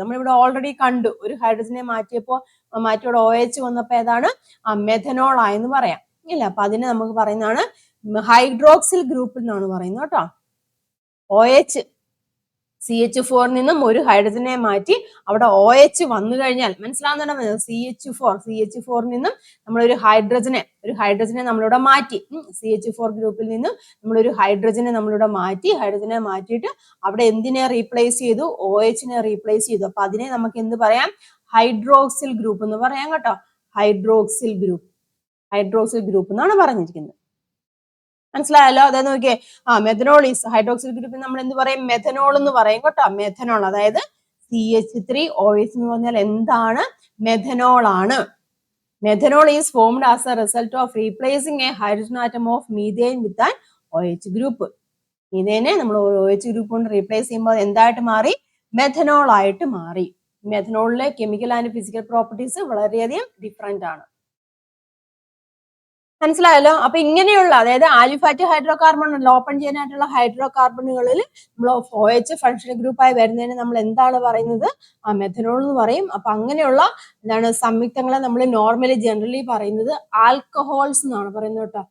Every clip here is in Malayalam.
നമ്മളിവിടെ ഓൾറെഡി കണ്ടു, ഒരു ഹൈഡ്രജനെ മാറ്റിയോടെ OH വന്നപ്പോ ഏതാണ്? മെഥനോൾ ആയെന്ന് പറയാം ഇല്ല. അപ്പൊ അതിനെ നമുക്ക് പറയുന്നതാണ് ഹൈഡ്രോക്സിൽ ഗ്രൂപ്പ് എന്നാണ് പറയുന്നത് കേട്ടോ. OH CH4 നിന്നും ഒരു ഹൈഡ്രജനെ മാറ്റി അവിടെ OH വന്നു കഴിഞ്ഞാൽ മനസ്സിലാവുന്നുണ്ടോ? CH4 നിന്നും നമ്മളൊരു ഹൈഡ്രജനെ നമ്മളിവിടെ മാറ്റി. CH4 ഗ്രൂപ്പിൽ നിന്നും നമ്മളൊരു ഹൈഡ്രജനെ മാറ്റിയിട്ട് അവിടെ എന്തിനെ റീപ്ലേസ് ചെയ്തു? OH നെ റീപ്ലേസ് ചെയ്തു. അപ്പൊ അതിനെ നമുക്ക് എന്ത് പറയാം? ഹൈഡ്രോക്സിൽ ഗ്രൂപ്പ് എന്ന് പറയാം കേട്ടോ. ഹൈഡ്രോക്സിൽ ഗ്രൂപ്പ് എന്നാണ് പറഞ്ഞിരിക്കുന്നത്. മനസ്സിലായല്ലോ? അതായത് നോക്കിയേ, മെഥനോൾ ഈസ് ഹൈഡ്രോക്സിൽ ഗ്രൂപ്പിൽ നമ്മൾ എന്ത് പറയും? മെഥനോൾ എന്ന് പറയും കേട്ടോ. മെഥനോൾ അതായത് CH3OH എന്ന് പറഞ്ഞാൽ എന്താണ്? മെഥനോൾ ആണ്. Methanol is formed as a result of replacing a hydrogen atom of methane with an OH group. മീഥേനെ നമ്മൾ OH ഗ്രൂപ്പ് കൊണ്ട് റീപ്ലേസ് ചെയ്യുമ്പോൾ എന്തായിട്ട് മാറി? മെഥനോൾ ആയിട്ട് മാറി. മെഥനോളിലെ കെമിക്കൽ ആൻഡ് ഫിസിക്കൽ പ്രോപ്പർട്ടീസ് വളരെയധികം ഡിഫറെന്റ് ആണ്. മനസ്സിലായല്ലോ? അപ്പൊ ഇങ്ങനെയുള്ള, അതായത് ആലിഫാറ്റ് ഹൈഡ്രോ കാർബൺ ഓപ്പൺ ചെയ്യാനായിട്ടുള്ള ഹൈഡ്രോ കാർബണുകളിൽ നമ്മൾ OH ഫങ്ഷണൽ ഗ്രൂപ്പായി വരുന്നതിന് നമ്മൾ എന്താണ് പറയുന്നത്? മെഥനോൾ എന്ന് പറയും. അപ്പൊ അങ്ങനെയുള്ള സംയുക്തങ്ങളെ നമ്മൾ നോർമലി ജനറലി പറയുന്നത് ആൽക്കഹോൾസ് എന്നാണ് പറയുന്നത് കേട്ടോ.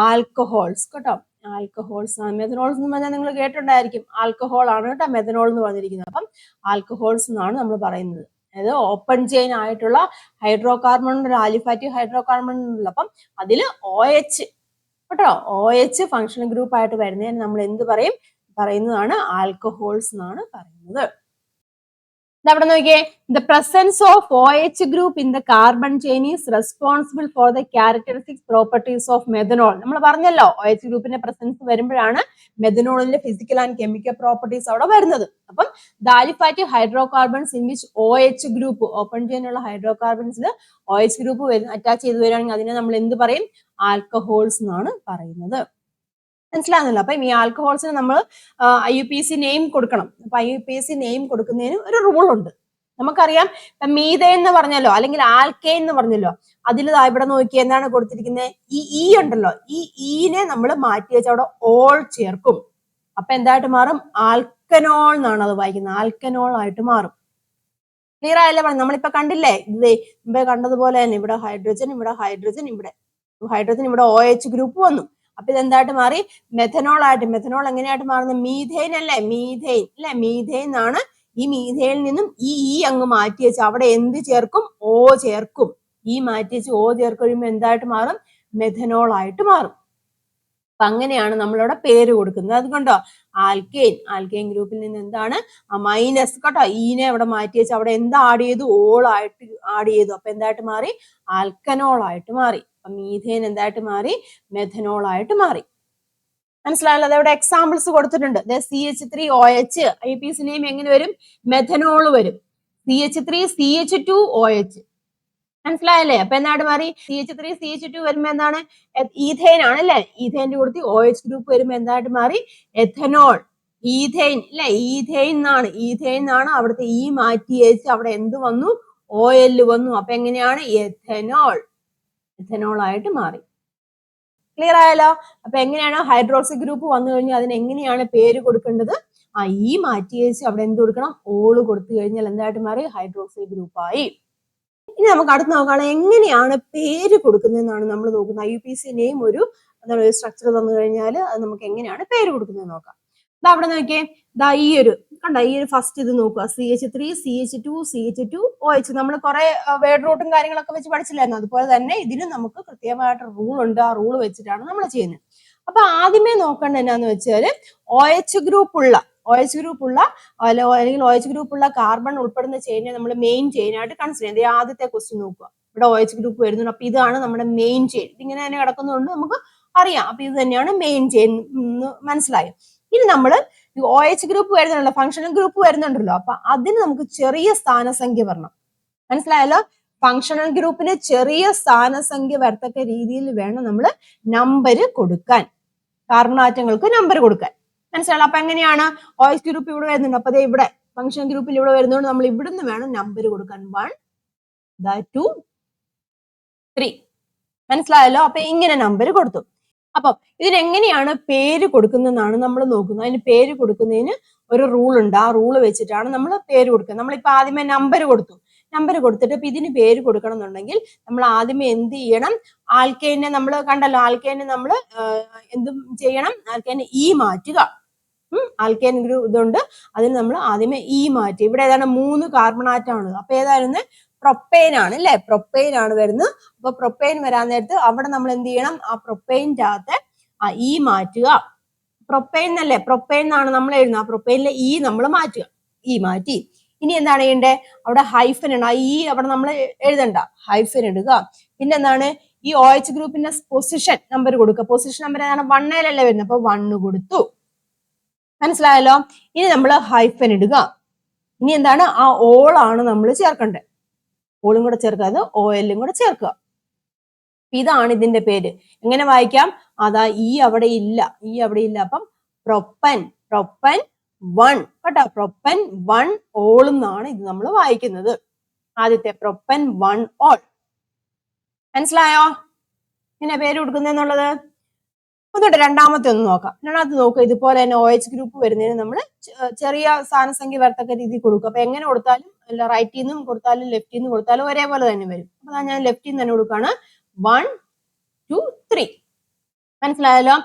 ആൽക്കഹോൾസ് കേട്ടോ. ആൽക്കഹോൾസ് ആണ്. മെഥനോൾസ് എന്ന് പറഞ്ഞാൽ നിങ്ങൾ കേട്ടിട്ടുണ്ടായിരിക്കും. ആൽക്കഹോൾ ആണ് കേട്ടോ മെഥനോൾ എന്ന് പറഞ്ഞിരിക്കുന്നത്. അപ്പം ആൽക്കഹോൾസ് എന്നാണ് നമ്മൾ പറയുന്നത്. അതായത് ഓപ്പൺ ചെയിൻ ആയിട്ടുള്ള ഹൈഡ്രോ കാർബൺ, ഒരു ആലിഫാറ്റ് ഹൈഡ്രോ കാർബൺ ഉള്ള, അപ്പം അതില് OH കേട്ടോ, OH ഫങ്ഷണൽ ഗ്രൂപ്പ് ആയിട്ട് വരുന്നതിന് നമ്മൾ എന്ത് പറയുന്നതാണ്? ആൽക്കഹോൾസ് എന്നാണ് പറയുന്നത്. അവിടെ നോക്കിയേ, the presence of OH group in the carbon chain is responsible for the characteristic properties of methanol. നമ്മൾ പറഞ്ഞല്ലോ, OH ഗ്രൂപ്പിന്റെ പ്രസൻസ് വരുമ്പോഴാണ് മെഥനോളിന്റെ ഫിസിക്കൽ ആൻഡ് കെമിക്കൽ പ്രോപ്പർട്ടീസ് അവിടെ വരുന്നത്. അപ്പം the aliphatic hydrocarbons in which OH group, open ചെയിനുള്ള ഹൈഡ്രോ കാർബൺസിൽ OH ഗ്രൂപ്പ് അറ്റാച്ച് ചെയ്ത് വരികയാണെങ്കിൽ അതിനെ നമ്മൾ എന്ത് പറയും? ആൽക്കഹോൾസ് എന്നാണ് പറയുന്നത്. മനസ്സിലാകുന്നില്ല? അപ്പൊ ഈ ആൽക്കഹോൾസിന് നമ്മൾ IUPAC നെയിം കൊടുക്കണം. അപ്പൊ IUPAC നെയിം കൊടുക്കുന്നതിന് ഒരു റൂൾ ഉണ്ട്. നമുക്കറിയാം, മീഥേൻ എന്ന് പറഞ്ഞല്ലോ, അല്ലെങ്കിൽ ആൽക്കെയിൻ എന്ന് പറഞ്ഞല്ലോ, അതിൽ ഇവിടെ നോക്കി എന്താണ് കൊടുത്തിരിക്കുന്നത്? ഈ ഉണ്ടല്ലോ, ഈ ഈനെ നമ്മൾ മാറ്റി വെച്ച് അവിടെ ഓൾ ചേർക്കും. അപ്പൊ എന്തായിട്ട് മാറും? ആൽക്കനോൾ എന്നാണ് അത് വായിക്കുന്നത്. ആൽക്കനോൾ ആയിട്ട് മാറും. ക്ലിയർ ആയല്ലേ? നമ്മളിപ്പോ കണ്ടില്ലേ, മുമ്പേ കണ്ടതുപോലെ തന്നെ ഇവിടെ ഹൈഡ്രജൻ, ഇവിടെ OH ഗ്രൂപ്പ് വന്നു. അപ്പൊ ഇതെന്തായിട്ട് മാറി? മെഥനോൾ ആയിട്ട്. മെഥനോൾ എങ്ങനെയായിട്ട് മാറുന്നത്? മീഥെയിൻ അല്ലേ? മീഥെയിൻ ആണ്. ഈ മീഥെയിനിൽ നിന്നും ഈ അങ്ങ് മാറ്റി വെച്ച് അവിടെ എന്ത് ചേർക്കും? O ചേർക്കും. ഈ മാറ്റി വെച്ച് O ചേർക്കുമ്പോൾ എന്തായിട്ട് മാറും? മെഥനോൾ ആയിട്ട് മാറും. അപ്പൊ അങ്ങനെയാണ് നമ്മളിവിടെ പേര് കൊടുക്കുന്നത്. അതുകൊണ്ടോ ആൽക്കെയിൻ ഗ്രൂപ്പിൽ നിന്ന് എന്താണ്? മൈനസ് കേട്ടോ. ഈനെ അവിടെ മാറ്റി വെച്ച് അവിടെ എന്താ ആഡ് ചെയ്തു? ഓൾ ആയിട്ട് ആഡ് ചെയ്തു. അപ്പൊ എന്തായിട്ട് മാറി? ആൽക്കനോൾ ആയിട്ട് മാറി. അപ്പൊ മീഥേൻ എന്തായിട്ട് മാറി? മെഥനോൾ ആയിട്ട് മാറി. മനസ്സിലായല്ലോ? അതവിടെ എക്സാമ്പിൾസ് കൊടുത്തിട്ടുണ്ട്. CH3OH IUPAC നെയിം എങ്ങനെ വരും? മെഥനോൾ വരും. CH3CH2OH. മനസ്സിലായല്ലേ? അപ്പൊ എന്തായിട്ട് മാറി? CH3CH2 വരുമ്പോ എന്താണ്? ഈഥെയിൻ ആണ് അല്ലെ? ഈഥെയിന്റെ കൂടെ OH ഗ്രൂപ്പ് വരുമ്പോ എന്തായിട്ട് മാറി? എഥനോൾ. ഈഥെയിൻ അല്ലെ? ഈഥെയിൻ എന്നാണ്. അവിടുത്തെ ഈ മാറ്റി വെച്ച് അവിടെ എന്ത് വന്നു? OL വന്നു. അപ്പൊ എങ്ങനെയാണ്? എഥനോൾ ആയിട്ട് മാറി. ക്ലിയർ ആയല്ലോ? അപ്പൊ എങ്ങനെയാണ് ഹൈഡ്രോക്സി ഗ്രൂപ്പ് വന്നു കഴിഞ്ഞാൽ അതിന് എങ്ങനെയാണ് പേര് കൊടുക്കേണ്ടത്? ഈ മാറ്റി വെച്ച് അവിടെ എന്ത് കൊടുക്കണം? ഓള് കൊടുത്തു കഴിഞ്ഞാൽ എന്തായിട്ട് മാറി? ഹൈഡ്രോക്സി ഗ്രൂപ്പായി. ഇനി നമുക്ക് അടുത്ത് നോക്കുകയാണ് എങ്ങനെയാണ് പേര് കൊടുക്കുന്നതെന്നാണ് നമ്മൾ നോക്കുന്നത്. IUPAC നെയിം ഒരു സ്ട്രക്ചർ തന്നു കഴിഞ്ഞാൽ അത് നമുക്ക് എങ്ങനെയാണ് പേര് കൊടുക്കുന്നത് നോക്കാം. അവിടെ നോക്കിയേ, ഈ ഒരു ഫസ്റ്റ് ഇത് നോക്കുക. CH3 CH2 CH2OH. നമ്മൾ കുറെ വേർഡ് റൂട്ടും കാര്യങ്ങളൊക്കെ വെച്ച് പഠിച്ചില്ലായിരുന്നു. അതുപോലെ തന്നെ ഇതിന് നമുക്ക് കൃത്യമായിട്ട് റൂൾ ഉണ്ട്. ആ റൂൾ വെച്ചിട്ടാണ് നമ്മൾ ചെയ്യുന്നത്. അപ്പൊ ആദ്യമേ നോക്കേണ്ടത് എന്നാന്ന് വെച്ചാൽ OH ഗ്രൂപ്പ് ഉള്ള അല്ലെങ്കിൽ OH ഗ്രൂപ്പ് ഉള്ള കാർബൺ ഉൾപ്പെടുന്ന ചെയിനെ നമ്മൾ മെയിൻ ചെയിൻ ആയിട്ട് കൺസിഡർ ചെയ്യുന്നത്. ആദ്യത്തെ ക്വസ്റ്റ്യൻ നോക്കുക. ഇവിടെ OH ഗ്രൂപ്പ് വരുന്നുണ്ട്. അപ്പൊ ഇതാണ് നമ്മുടെ മെയിൻ ചെയിൻ. ഇതിങ്ങനെ തന്നെ കിടക്കുന്നതുകൊണ്ട് നമുക്ക് അറിയാം. അപ്പൊ ഇത് തന്നെയാണ് മെയിൻ ചെയിൻ. മനസ്സിലായോ? ഇനി നമ്മൾ OH ഗ്രൂപ്പ് വരുന്നുണ്ടല്ലോ, ഫങ്ഷണൽ ഗ്രൂപ്പ് വരുന്നുണ്ടല്ലോ, അപ്പൊ അതിന് നമുക്ക് ചെറിയ സ്ഥാനസംഖ്യ വരണം. മനസ്സിലായല്ലോ? ഫങ്ഷണൽ ഗ്രൂപ്പിന് ചെറിയ സ്ഥാനസംഖ്യ വരത്തക്ക രീതിയിൽ വേണം നമ്മൾ നമ്പർ കൊടുക്കാൻ, കാർബൺ ആറ്റങ്ങൾക്ക് നമ്പർ കൊടുക്കാൻ. മനസ്സിലായല്ലോ? അപ്പൊ എങ്ങനെയാണ്? OH ഗ്രൂപ്പ് ഇവിടെ വരുന്നുണ്ട്. അപ്പൊ ഇവിടെ ഫങ്ഷണൽ ഗ്രൂപ്പിൽ ഇവിടെ വരുന്നതുകൊണ്ട് നമ്മൾ ഇവിടുന്ന് വേണം നമ്പർ കൊടുക്കാൻ. 1, 2, 3. മനസ്സിലായല്ലോ? അപ്പൊ ഇങ്ങനെ നമ്പർ കൊടുത്തു. അപ്പൊ ഇതിനെങ്ങനെയാണ് പേര് കൊടുക്കുന്നതെന്നാണ് നമ്മൾ നോക്കുന്നത്. അതിന് പേര് കൊടുക്കുന്നതിന് ഒരു റൂൾ ഉണ്ട്. ആ റൂൾ വെച്ചിട്ടാണ് നമ്മൾ പേര് കൊടുക്കുക. നമ്മളിപ്പോ ആദ്യമേ നമ്പർ കൊടുത്തു. നമ്പർ കൊടുത്തിട്ട് ഇപ്പൊ ഇതിന് പേര് കൊടുക്കണം എന്നുണ്ടെങ്കിൽ നമ്മൾ ആദ്യമേ എന്ത് ചെയ്യണം? ആൽക്കൈനെ നമ്മൾ കണ്ടല്ലോ, ആൽക്കൈനെ നമ്മൾ എന്തും ചെയ്യണം? ആൽക്കൈനെ ഇ മാറ്റുക. ആൽക്കൈൻ ഗ്രൂപ്പ് ഇതുണ്ട്, അതിന് നമ്മൾ ആദ്യമേ ഇ മാറ്റി. ഇവിടെ ഏതാണ്? 3 കാർബൺ ആറ്റമാണ്. അപ്പൊ ഏതായിരുന്നു? പ്രൊപ്പൈൻ ആണ് അല്ലെ? പ്രൊപ്പൈൻ ആണ് വരുന്നത്. അപ്പൊ പ്രൊപ്പൈൻ വരാൻ നേരത്ത് അവിടെ നമ്മൾ എന്ത് ചെയ്യണം? ആ പ്രൊപ്പൈൻ്റെ അകത്ത് ആ ഇ മാറ്റുക. പ്രൊപ്പൈൻ എന്നല്ലേ? പ്രൊപ്പൈൻ എന്നാണ് നമ്മൾ എഴുതുന്നത്. ആ പ്രൊപ്പൈനിലെ ഇ നമ്മൾ മാറ്റുക. ഇ മാറ്റി. ഇനി എന്താണ് ചെയ്യേണ്ടത്? അവിടെ ഹൈഫൻ ഉണ്ട്. ആ ഇ അവിടെ നമ്മൾ എഴുതണ്ട, ഹൈഫൻ ഇടുക. പിന്നെ എന്താണ്? ഈ OH ഗ്രൂപ്പിന്റെ പൊസിഷൻ നമ്പർ കൊടുക്കുക. പൊസിഷൻ നമ്പർ ഏതാണ്? 1 വരുന്നത്. അപ്പൊ 1 കൊടുത്തു. മനസ്സിലായല്ലോ? ഇനി നമ്മൾ ഹൈഫൻ ഇടുക. ഇനി എന്താണ്? ആ ഓൾ ആണ് നമ്മൾ ചേർക്കേണ്ടത്. ഓളും കൂടെ ചേർക്കുക, അത് OL കൂടെ ചേർക്കുക. ഇതാണ് ഇതിന്റെ പേര്. എങ്ങനെ വായിക്കാം? അതാ ഈ അവിടെ ഇല്ല, ഈ അവിടെ ഇല്ല. അപ്പം പ്രൊപ്പൻ 1 കേട്ടോ. പ്രൊപ്പൻ 1 ഓൾ എന്നാണ് ഇത് നമ്മൾ വായിക്കുന്നത്. ആദ്യത്തെ പ്രൊപ്പൻ 1 ഓൾ. മനസ്സിലായോ ഇങ്ങനെ പേര് കൊടുക്കുന്നതെന്നുള്ളത്? ഒന്നുണ്ട് രണ്ടാമത്തെ ഒന്ന് നോക്കാം. രണ്ടാമത്തെ നോക്കുക. ഇതുപോലെ തന്നെ OH ഗ്രൂപ്പ് വരുന്നതിന് നമ്മൾ ചെറിയ സ്ഥാനസംഖ്യ വരത്തക്ക രീതിയിൽ കൊടുക്കുക. അപ്പൊ എങ്ങനെ കൊടുത്താലും റൈറ്റിൽ നിന്നും കൊടുത്താലും ലെഫ്റ്റിൽ നിന്നും കൊടുത്താലും ഒരേപോലെ തന്നെ വരും. അപ്പൊ ഞാൻ ലെഫ്റ്റിൽ നിന്ന് തന്നെ കൊടുക്കുകയാണ്. 1 2 3. മനസ്സിലായല്ലോ?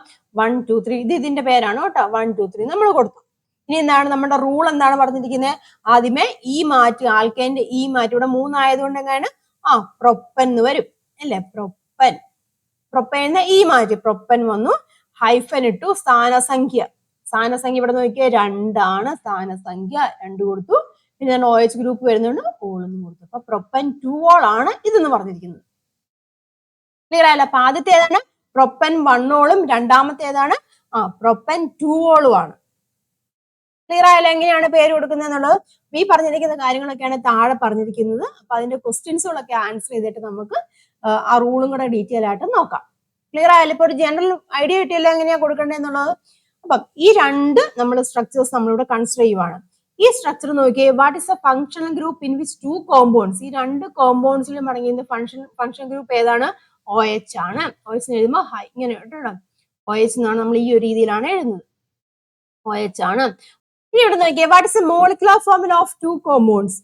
1 2 3 ഇത് ഇതിന്റെ പേരാണ് കേട്ടോ. 1 2 3 നമ്മൾ കൊടുത്തു. ഇനി എന്താണ് നമ്മുടെ റൂൾ? എന്താണ് പറഞ്ഞിരിക്കുന്നത്? ആദ്യമേ ഇ മാറ്റി, ആൽക്കൈന്റെ ഇ മാറ്റി. ഇവിടെ 3 ആയതുകൊണ്ട് എങ്ങനെയാണ്? പ്രൊപ്പൻ എന്ന് വരും അല്ലെ? പ്രൊപ്പൻ. പ്രൊപ്പൈന് ഇ മാറ്റി, പ്രൊപ്പൻ വന്നു. ഹൈഫൻ ഇട്ടു. സ്ഥാനസംഖ്യ ഇവിടെ നോക്കിയാൽ 2 ആണ് സ്ഥാനസംഖ്യ. 2 കൊടുത്തു. പിന്നെ ഞാൻ OH ഗ്രൂപ്പ് വരുന്നുണ്ട്, ഓളെന്ന് കൊടുത്തു. അപ്പൊ പ്രൊപ്പൻ 2 ഓൾ ആണ് ഇതെന്ന് പറഞ്ഞിരിക്കുന്നത്. ക്ലിയർ ആയല്ലോ? അപ്പൊ ആദ്യത്തെ ഏതാണ്? പ്രൊപ്പൻ 1 ഓളും. രണ്ടാമത്തെ ഏതാണ്? പ്രൊപ്പൻ 2 ഓളും ആണ്. ക്ലിയർ ആയാലും എങ്ങനെയാണ് പേര് കൊടുക്കുന്നത് എന്നുള്ളത്? ഈ പറഞ്ഞിരിക്കുന്ന കാര്യങ്ങളൊക്കെയാണ് താഴെ പറഞ്ഞിരിക്കുന്നത്. അപ്പൊ അതിന്റെ ക്വസ്റ്റ്യൻസുകളൊക്കെ ആൻസർ ചെയ്തിട്ട് നമുക്ക് ആ റൂളും കൂടെ ഡീറ്റെയിൽ ആയിട്ട് നോക്കാം. ക്ലിയർ ആയാലും ഇപ്പൊ ഒരു ജനറൽ ഐഡിയ കിട്ടിയല്ലോ എങ്ങനെയാ കൊടുക്കേണ്ടതെന്നുള്ളത്. അപ്പം ഈ 2 നമ്മൾ സ്ട്രക്ചേഴ്സ് നമ്മളിവിടെ കൺസിഡർ ചെയ്യുവാണ്. ഈ സ്ട്രക്ചർ നോക്കിയേ. What is A functional group in which 2 compounds? ഈ 2 കോമ്പൗണ്ട്സിലും അടങ്ങിയ ഫംഗ്ഷൻ ഗ്രൂപ്പ് ഏതാണ്? OH ആണ്. OH എഴുതുമ്പോൾ ഇങ്ങനെ കേട്ടോ. OH എന്നാണ് നമ്മൾ ഈ ഒരു രീതിയിലാണ് എഴുതുന്നത്. OH ആണ്. ഇനി ഇവിടെ നോക്കിയേ. What is A molecular formula of 2 compounds?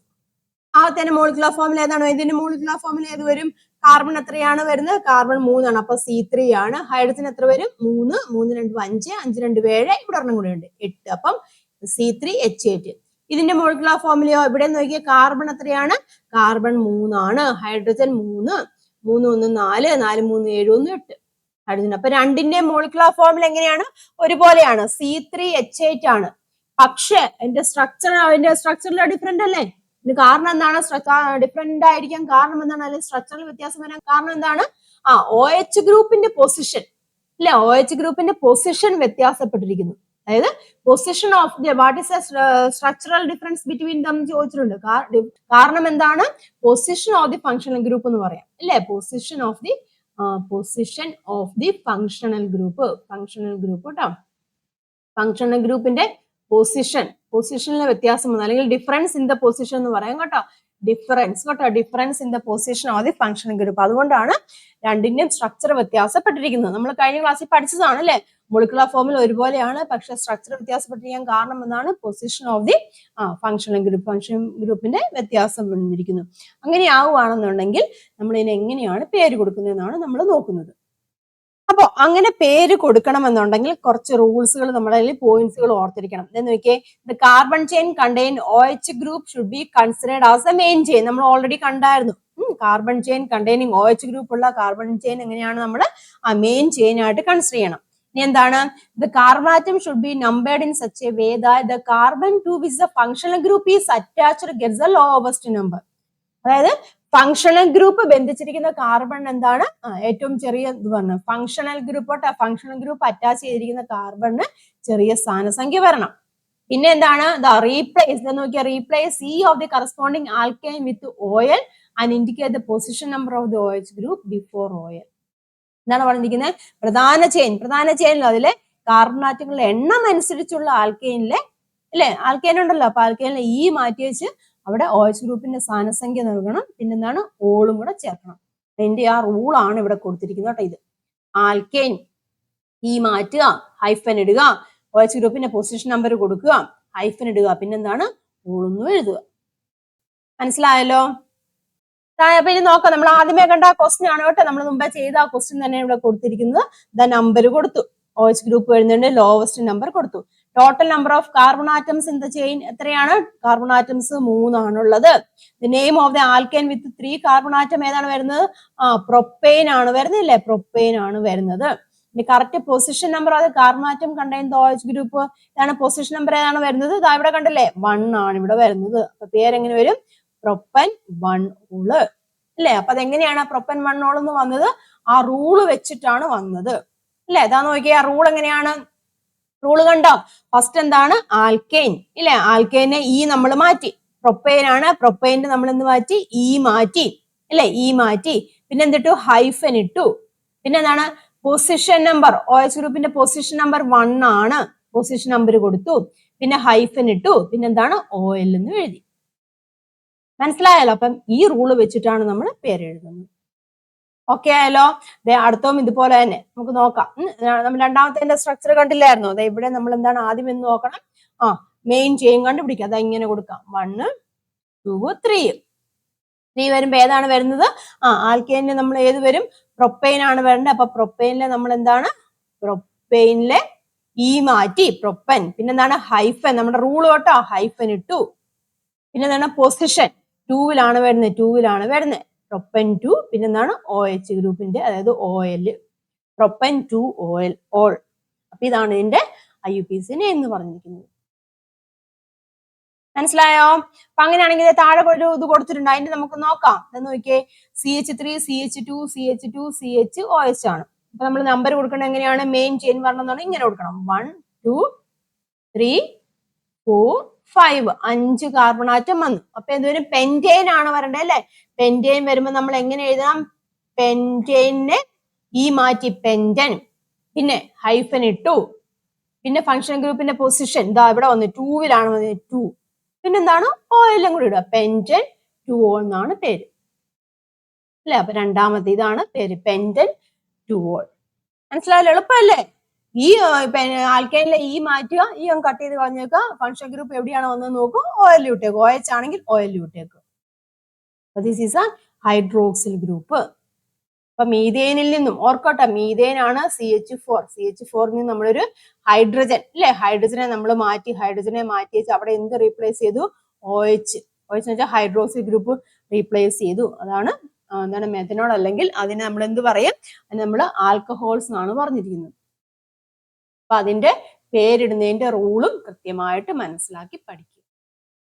ആദ്യത്തെ മോളിക്കുലർ ഫോർമുല ഏതാണ്? ഇതിന്റെ മോളിക്കുലർ ഫോർമുല ഏത് വരും? കാർബൺ എത്രയാണ് വരുന്നത്? കാർബൺ 3 ആണ്. അപ്പൊ C3 ആണ്. ഹൈഡ്രജൻ എത്ര വരും? 3 3 2 5 5 2 7. ഇവിടെ ഒരെണ്ണം കൂടെ ഉണ്ട് 8. അപ്പം C3H8. ഇതിന്റെ മോളിക്കുലർ ഫോർമുലയോ? ഇവിടെ നോക്കിയാൽ കാർബൺ എത്രയാണ്? കാർബൺ 3 ആണ്. Hydrogen 3 3 1 4 4 3 7 1 8 hydrogen. അപ്പൊ രണ്ടിന്റെ മോളിക്കുലർ ഫോർമുല എങ്ങനെയാണ്? ഒരുപോലെയാണ്. C3H8 ആണ്. പക്ഷെ അതിന്റെ സ്ട്രക്ചറിൽ ഡിഫറെന്റ് അല്ലേ? ഇത് കാരണം എന്താണ്? ഡിഫറെന്റ് ആയിരിക്കാൻ കാരണം എന്താണ്? അല്ലെങ്കിൽ സ്ട്രക്ചറൽ വ്യത്യാസം വരാൻ കാരണം എന്താണ്? OH ഗ്രൂപ്പിന്റെ പൊസിഷൻ അല്ലെ? OH ഗ്രൂപ്പിന്റെ പൊസിഷൻ വ്യത്യാസപ്പെട്ടിരിക്കുന്നു. അതായത് position of the what is structural difference between them ചോദിച്ചിട്ടുണ്ട്. കാരണം എന്താണ്? Position of the functional group എന്ന് പറയാം അല്ലെ? Position of the functional group കേട്ടോ. ഫങ്ഷണൽ ഗ്രൂപ്പിന്റെ പൊസിഷനിലെ വ്യത്യാസം വന്നു, അല്ലെങ്കിൽ ഡിഫറൻസ് ഇൻ ദ പൊസിഷൻ എന്ന് പറയാം കേട്ടോ. Difference in the position of the functional group. അതുകൊണ്ടാണ് രണ്ടിന്റെയും സ്ട്രക്ചർ വ്യത്യാസപ്പെട്ടിരിക്കുന്നത്. നമ്മൾ കഴിഞ്ഞ ക്ലാസ്സിൽ പഠിച്ചതാണ് അല്ലെ? മോളിക്കുലർ ഫോർമുല ഒരുപോലെയാണ്, പക്ഷെ സ്ട്രക്ചർ വ്യത്യാസപ്പെട്ടിരിക്കാൻ കാരണം എന്താണ്? പൊസിഷൻ ഓഫ് ദി ഫങ്ഷണൽ ഗ്രൂപ്പിന്റെ വ്യത്യാസം വന്നിരിക്കുന്നു. അങ്ങനെ ആവുകയാണെന്നുണ്ടെങ്കിൽ നമ്മൾ ഇതിന് എങ്ങനെയാണ് പേര് കൊടുക്കുന്നതെന്നാണ് നമ്മൾ നോക്കുന്നത്. അപ്പൊ അങ്ങനെ പേര് കൊടുക്കണമെന്നുണ്ടെങ്കിൽ കുറച്ച് റൂൾസുകൾ നമ്മുടെ പോയിന്റ്സുകൾ ഓർത്തിരിക്കണം. എന്ന് നോക്കിയേ. The carbon chain contain OH group should be considered as a main chain. നമ്മൾ ഓൾറെഡി കണ്ടായിരുന്നു. Carbon chain containing OH group ഉള്ള കാർബൺ ചെയിൻ എങ്ങനെയാണ് നമ്മൾ മെയിൻ ചെയിൻ ആയിട്ട് കൺസിഡർ ചെയ്യണം. ഇനി എന്താണ്? The carbon atom should be numbered in such a way that the carbon to which the functional group is attached gets the lowest number. അതായത് ഫങ്ഷണൽ ഗ്രൂപ്പ് ബന്ധിച്ചിരിക്കുന്ന കാർബൺ എന്താണ്? ഏറ്റവും ചെറിയ ഇത് പറഞ്ഞു. ഫങ്ഷണൽ ഗ്രൂപ്പ് അറ്റാച്ച് ചെയ്തിരിക്കുന്ന കാർബണിന് ചെറിയ സ്ഥാനസംഖ്യ വരണം. പിന്നെ എന്താണ്? Replace C of the corresponding alkyne with OL and indicate the position number of the OH group before OL. എന്താണ് പറഞ്ഞിരിക്കുന്നത്? പ്രധാന ചെയിനിൽ അതിലെ കാർബൺ ആറ്റങ്ങളുടെ എണ്ണം അനുസരിച്ചുള്ള ആൽക്കൈനിലെ ആൽക്കൈൻ ഉണ്ടല്ലോ. അപ്പൊ ആൽക്കൈനിലെ E മാറ്റി വെച്ച് അവിടെ OH ഗ്രൂപ്പിന്റെ സ്ഥാനസംഖ്യ നൽകണം. പിന്നെന്താണ്? ഓളും കൂടെ ചേർക്കണം. അതിന്റെ ആ റൂളാണ് ഇവിടെ കൊടുത്തിരിക്കുന്നത് കേട്ടോ. ഇത് ആൽക്കൈൻ E മാറ്റുക, ഹൈഫൻ ഇടുക, OH ഗ്രൂപ്പിന്റെ പൊസിഷൻ നമ്പർ കൊടുക്കുക, ഹൈഫൻ ഇടുക, പിന്നെന്താണ് റൂളെന്നും എഴുതുക. മനസ്സിലായല്ലോ? അപ്പൊ ഇനി നോക്കാം, നമ്മൾ ആദ്യമേ കണ്ട ക്വസ്റ്റ്യൻ ആണ് കേട്ടോ, നമ്മൾ മുമ്പേ ചെയ്ത ആ ക്വസ്റ്റ്യൻ തന്നെ ഇവിടെ കൊടുത്തിരിക്കുന്നത്. നമ്പർ കൊടുത്തു, OH ഗ്രൂപ്പ് വരുന്നുണ്ട്, ലോവസ്റ്റ് നമ്പർ കൊടുത്തു. Total number of carbon atoms in the chain എത്രയാണ്? കാർബൺ ആറ്റംസ് 3 ആണുള്ളത്. The name of the alkyne with 3 carbon atom ഏതാണ് വരുന്നത്? പ്രൊപ്പെയിൻ ആണ് വരുന്നില്ലേ? പ്രൊപ്പെയിൻ ആണ് വരുന്നത്. ഇനി കറക്റ്റ് പൊസിഷൻ നമ്പർ അത് carbon atom contain the OH group ഇതാണ് പൊസിഷൻ നമ്പർ ഏതാണ് വരുന്നത്? ഇതാ ഇവിടെ കണ്ടില്ലേ 1 ആണ് ഇവിടെ വരുന്നത്. അപ്പൊ പേരെങ്ങനെ വരും? പ്രൊപ്പൻ 1 റൂള് അല്ലേ? അപ്പൊ അതെങ്ങനെയാണ് പ്രൊപ്പൻ 1 റൂൾ എന്ന് വന്നത്? ആ റൂള് വെച്ചിട്ടാണ് വന്നത് അല്ലെ? അതാ നോക്കിയാ റൂൾ എങ്ങനെയാണ്? റൂള് കണ്ടോ? ഫസ്റ്റ് എന്താണ്? ആൽക്കെയിൻ ഇല്ലേ? ആൽക്കെയിനെ നമ്മൾ മാറ്റി, പ്രൊപ്പൈൻ ആണ്, പ്രൊപ്പൈനെ നമ്മൾ എന്ത് മാറ്റി? മാറ്റി അല്ലെ? മാറ്റി. പിന്നെ എന്തിട്ടു? ഹൈഫൻ ഇട്ടു. പിന്നെ എന്താണ്? പൊസിഷൻ നമ്പർ, OH ഗ്രൂപ്പിന്റെ പൊസിഷൻ നമ്പർ 1 ആണ്, പൊസിഷൻ നമ്പർ കൊടുത്തു. പിന്നെ ഹൈഫൻ ഇട്ടു. പിന്നെ എന്താണ്? OL എന്ന് എഴുതി. മനസ്സിലായല്ലോ? അപ്പം ഈ റൂള് വെച്ചിട്ടാണ് നമ്മൾ പേരെഴുതുന്നത്. ഓക്കെ ആയല്ലോ? അടുത്തതും ഇതുപോലെ തന്നെ നമുക്ക് നോക്കാം. നമ്മൾ രണ്ടാമത്തെ സ്ട്രക്ചർ കണ്ടില്ലായിരുന്നോ? അതെ, ഇവിടെ നമ്മൾ എന്താണ് ആദ്യം എന്ന് നോക്കണം. മെയിൻ ചെയിൻ കണ്ടുപിടിക്കാം. അതാ ഇങ്ങനെ കൊടുക്കാം. 1 2 3 വരുമ്പോ ഏതാണ് വരുന്നത്? ആൽക്കെയിനിൽ നമ്മൾ ഏത് വരും? പ്രൊപ്പൈൻ ആണ് വരേണ്ടത്. അപ്പൊ പ്രൊപ്പൈനിലെ നമ്മൾ എന്താണ്? പ്രൊപ്പൈനിലെ മാറ്റി പ്രൊപ്പൻ. പിന്നെന്താണ്? ഹൈഫൻ, നമ്മുടെ റൂള് കേട്ടോ, ഹൈഫൻ ഇട്ടു. പിന്നെ എന്താണ്? പൊസിഷൻ 2 വരുന്നത്, പ്രൊപ്പൻ 2. പിന്നെന്താണ്? OH ഗ്രൂപ്പിന്റെ, അതായത് OL, പ്രൊപ്പൻ 2 OL ഓൾ. അപ്പൊ ഇതാണ് ഇതിന്റെ IUPAC എന്ന് പറഞ്ഞിരിക്കുന്നത്. മനസ്സിലായോ? അപ്പൊ അങ്ങനെയാണെങ്കിൽ താഴെ ഒരു ഇത് കൊടുത്തിട്ടുണ്ട്, അതിന്റെ നമുക്ക് നോക്കാം. എന്ന് നോക്കിയേ, CH3 CH2 CH2 CHOH ആണ്. അപ്പൊ നമ്മൾ നമ്പർ കൊടുക്കേണ്ടത് എങ്ങനെയാണ്? മെയിൻ ചെയിൻ പറഞ്ഞാൽ ഇങ്ങനെ കൊടുക്കണം. 1 2 3 4 5 5 കാർബൺ ആറ്റം വന്നു. അപ്പൊ എന്തുവരും? പെന്റെയിൻ ആണ് വരണ്ടേ അല്ലെ? പെന്റെയിൻ വരുമ്പോ നമ്മൾ എങ്ങനെ എഴുതാം? പെന്റെയിനെ മാറ്റി പെന്റൻ, പിന്നെ ഹൈഫൻ ഇട്ടു. പിന്നെ ഫംഗ്ഷൻ ഗ്രൂപ്പിന്റെ പൊസിഷൻ ഇതാ ഇവിടെ വന്നു, 2 വന്നത് 2. പിന്നെന്താണ്? ഓയിലും കൂടി ഇടുക, പെന്റൻ 2O എന്നാണ് പേര് അല്ലെ? അപ്പൊ രണ്ടാമത്തെ ഇതാണ് പേര്, പെന്റൻ 2O. മനസ്സിലായാലും എളുപ്പമല്ലേ? ആൽക്കൈനിലെ മാറ്റുക, കട്ട് ചെയ്ത് കളഞ്ഞേക്കുക. ഫംഗ്ഷൻ ഗ്രൂപ്പ് എവിടെയാണ് വന്നത് നോക്കൂ, OL വിട്ടേക്കും. OH ആണെങ്കിൽ OL വിട്ടേക്കും. This is a hydroxyl group. അപ്പൊ മീഥേനിൽ നിന്നും ഓർക്കോട്ടെ, മീഥേൻ ആണ് CH4 നിന്ന് നമ്മളൊരു ഹൈഡ്രജൻ അല്ലെ? ഹൈഡ്രജനെ നമ്മൾ മാറ്റി, വെച്ച് അവിടെ എന്ത് റീപ്ലേസ് ചെയ്തു? OH എന്ന് വെച്ചാൽ ഹൈഡ്രോക്സിൽ ഗ്രൂപ്പ് റീപ്ലേസ് ചെയ്തു. അതാണ് എന്താണ്? മെഥനോൾ, അല്ലെങ്കിൽ അതിനെ നമ്മൾ എന്ത് പറയും? നമ്മൾ ആൽക്കഹോൾസ് എന്നാണ് പറഞ്ഞിരിക്കുന്നത്. അപ്പൊ അതിന്റെ പേരിടുന്നതിന്റെ റൂളും കൃത്യമായിട്ട് മനസ്സിലാക്കി പഠിക്കുക.